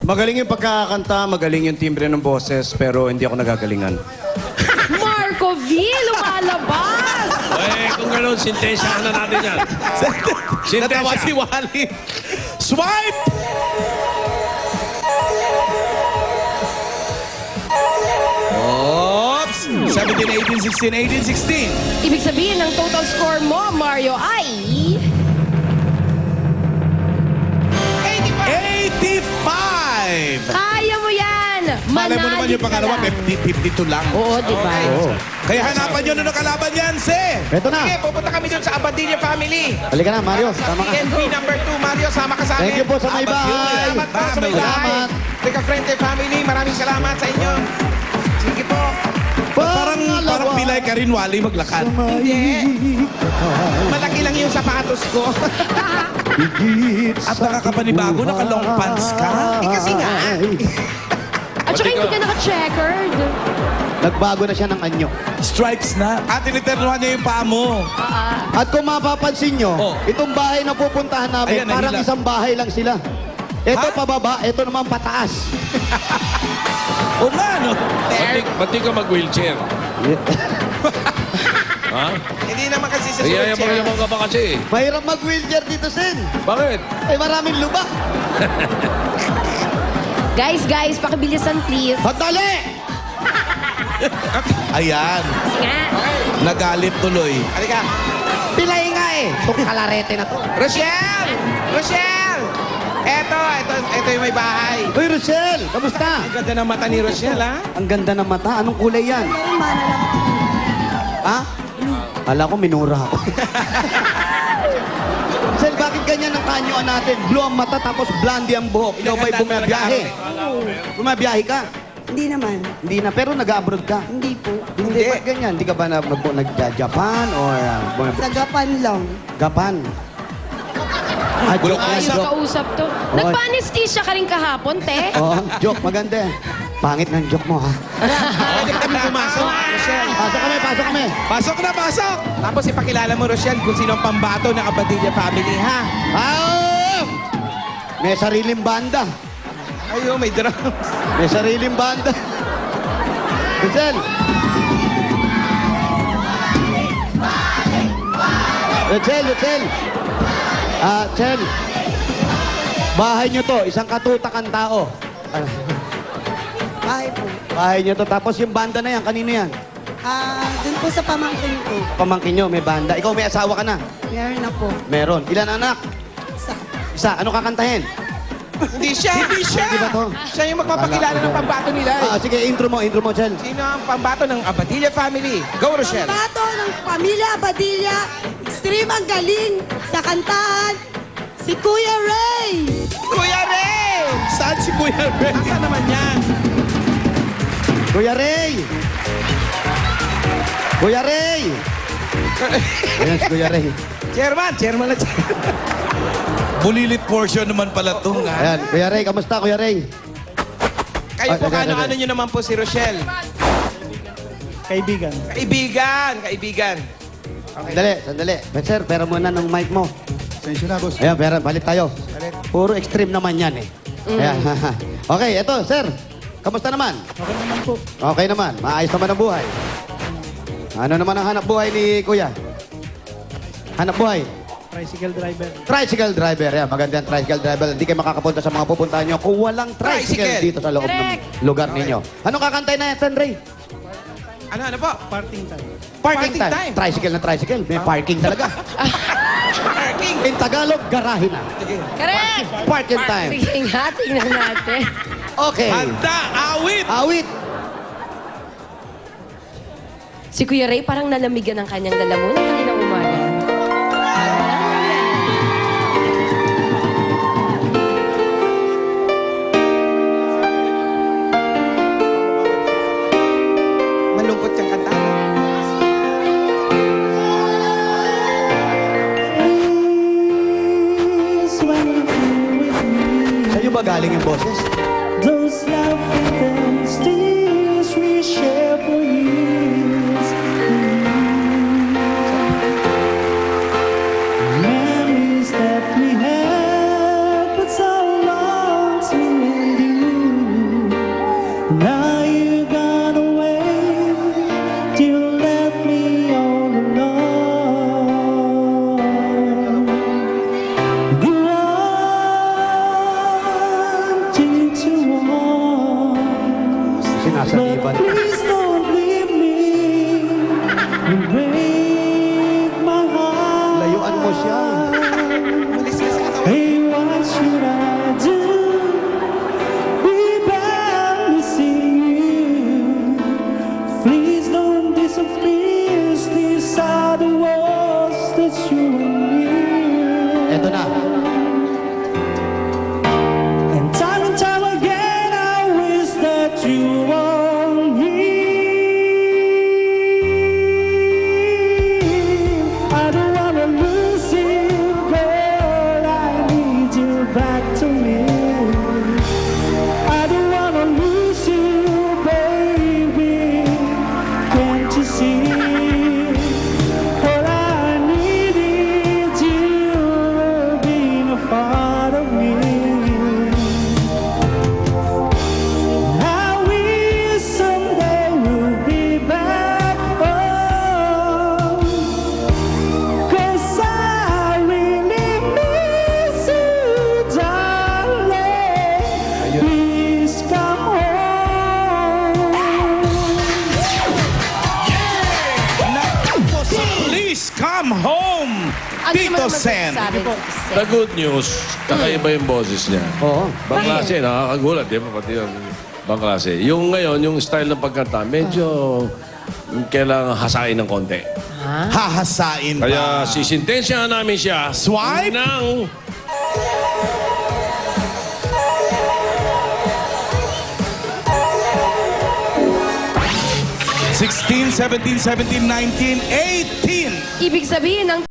Magaling yung pagkakanta, magaling yung timbre ng boses, pero hindi ako nagagalingan. Marco V, lumalabas! Eh, kung gano'n, sintesyahan na natin yan. Natawa Sintesya. si Wally. Swipe! Oops! 17, 18, 16, 18, 16. Ibig sabihin, ang total score mo, Mario, ay... 85! Kaya mo yan! Malay mo naman yung Manali ka pangalawa, lang. 52 lang. Oo, di ba? Kaya hanapan nyo na kalaban yan, Se! Ito na. Sige, pupunta kami dun sa Abadilla family. Halika na, Mario. Tama ka. PNP number 2, Mario, sama ka sa amin. Thank you po sa may bahay. Salamat po sa may bahay. Salamat. Teka, Frente family, maraming salamat sa inyo. Sige po. Parang pilay ka rin, Wally, maglakad. Hindi. Malaki lang yung sapatos ko. At nakakapanibago, naka-long pants ka. Kasi nga. At saka hindi ka naka-checkered. Nagbago na siya ng anyo. Stripes na. At tiniternuhan niya yung paa mo. At kung mapapansin nyo, Oh. itong bahay na pupuntahan namin, Ayan, parang nahila. isang bahay lang sila. Ito Ha? pababa, ito naman pataas. O nga, no? Ba't di ka mag-wheelchair? Ha? Hindi naman kasi sa Iyayabang-yabang ka pa kasi. Mahirap mag-wheelchair dito, Sen. Bakit? Ay, maraming lubak. Guys, pakibilisan please. Sandali! Ayan. Kasi nga. Nagalit tuloy. Halika. Pilay nga eh. Itong kalarete na to. Rochelle! Rochelle! Ito yung may bahay. Uy, Rochelle, kamusta? Ang ganda ng mata ni Rochelle, ha? Ang ganda ng mata. Anong kulay yan? Ha? Kala ko minura ako. Rochelle, bakit ganyan ang kanyoan natin? Blue ang mata tapos blondie ang buhok. Ikaw ba'y bumabiyahe? Bumabiyahe ka? Hindi naman. Hindi na, pero nag-abroad ka. Hindi po. Hindi, ba't ganyan? Hindi ka ba nag-Japan or Sa Gapan lang. Japan? Joke yan, Ayos joke. kausap to. Nagpa-anesthesia ka rin kahapon, te. Oh, joke, maganda eh. Pangit ng joke mo, ha? Pwede kami pumasok, Rochelle. Pasok kami, pasok kami. Pasok na, pasok! Tapos ipakilala mo, Rochelle, kung sino ang pambato ng Abadilla family, ha? Ah! May sariling banda. Ayo, may drums. May sariling banda. Rochelle. Rochelle. Chel. Bahay nyo to, isang katutakan tao. Bahay po. Bahay nyo to, tapos yung banda na yan, kanino yan? Dun po sa pamangkin ko. Pamangkin nyo, may banda. Ikaw may asawa ka na? Meron na po. Meron. Ilan anak? Isa. Isa. Ano kakantahin? Hindi siya. Hindi siya. Hindi ba to? Siya yung magpapakilala ng pambato nila. Sige, intro mo, Chel. Sino ang pambato ng Abadilla family? Go, Rochelle. Pambato ng pamilya Badilla. Extreme ang galing sa kantahan. Si Kuya Ray. Kuya Ray! Saan si Kuya Ray? Asa naman yan? Kuya Ray! Kuya Ray! Ayan si Kuya Ray. Chairman na Bulilit portion naman pala ito, nga. Ayan, Kuya Ray, kamusta Kuya Ray? Kayo po, Ay, ano nyo naman po si Rochelle? Kaibigan. Kaibigan. Sandali. Sir, pera muna ng mic mo. Sensyo na, boss. Ayan, pera, balik tayo. Puro extreme naman yan eh. Ayan. Okay, eto, sir. Kamusta naman? Okay naman po. Okay naman. Maayos naman ang buhay. Ano naman ang hanap buhay ni Kuya? Hanap buhay? Tricycle driver. Tricycle driver. Yan, magandang tricycle driver. Hindi kayo makakapunta sa mga pupuntahan nyo kung walang tricycle, Tricycle. dito sa loob Correct. ng lugar ninyo. Anong kakantay na yan, Ray? Ano po? Parting time. Parking Parking time. time. Tricycle na tricycle. May parking talaga. Parking. In Tagalog, garahe na. Correct! Parking time. Sige nga, tingnan natin. Okay. Handa, awit! Awit. Si Kuya Ray parang nalamigan ng kanyang lalamunan kaninang umaga. Malungkot kang kanta. Sa'yo ba galing yung boses? Those laughing and tears we share for years. Memories that we had, but so long to ending. Now you gone away, you left me all alone. You wanted to walk, Sinasabihan. but please don't leave me. You break my heart. Layuan mo siya. Hey, what should I do? Be back missing you. Please don't disappear. These are the walls that you and me. Eto na. And time again, I wish that you were here. I don't wanna lose you, girl. I need you back to me. I don't wanna lose you, baby. Can't you see? All I need is you being a part of me. I wish someday we'll be back home, 'cause I really miss you, darling. Please come home. Naku, sa Please Come Home, Ano Tito naman Sen. masasabi mo, The good news, kakaiba yung boses niya. Oo. Bang klase, nakakagulat, di ba? Pati yung bang klase. Yung ngayon, yung style ng pagkanta, medyo kailangan hasain ng konti. Hahasain ba? Kaya sisintensyahan namin siya Swipe? ng 16, 17, 17, 19, 18. Ibig sabihin, ang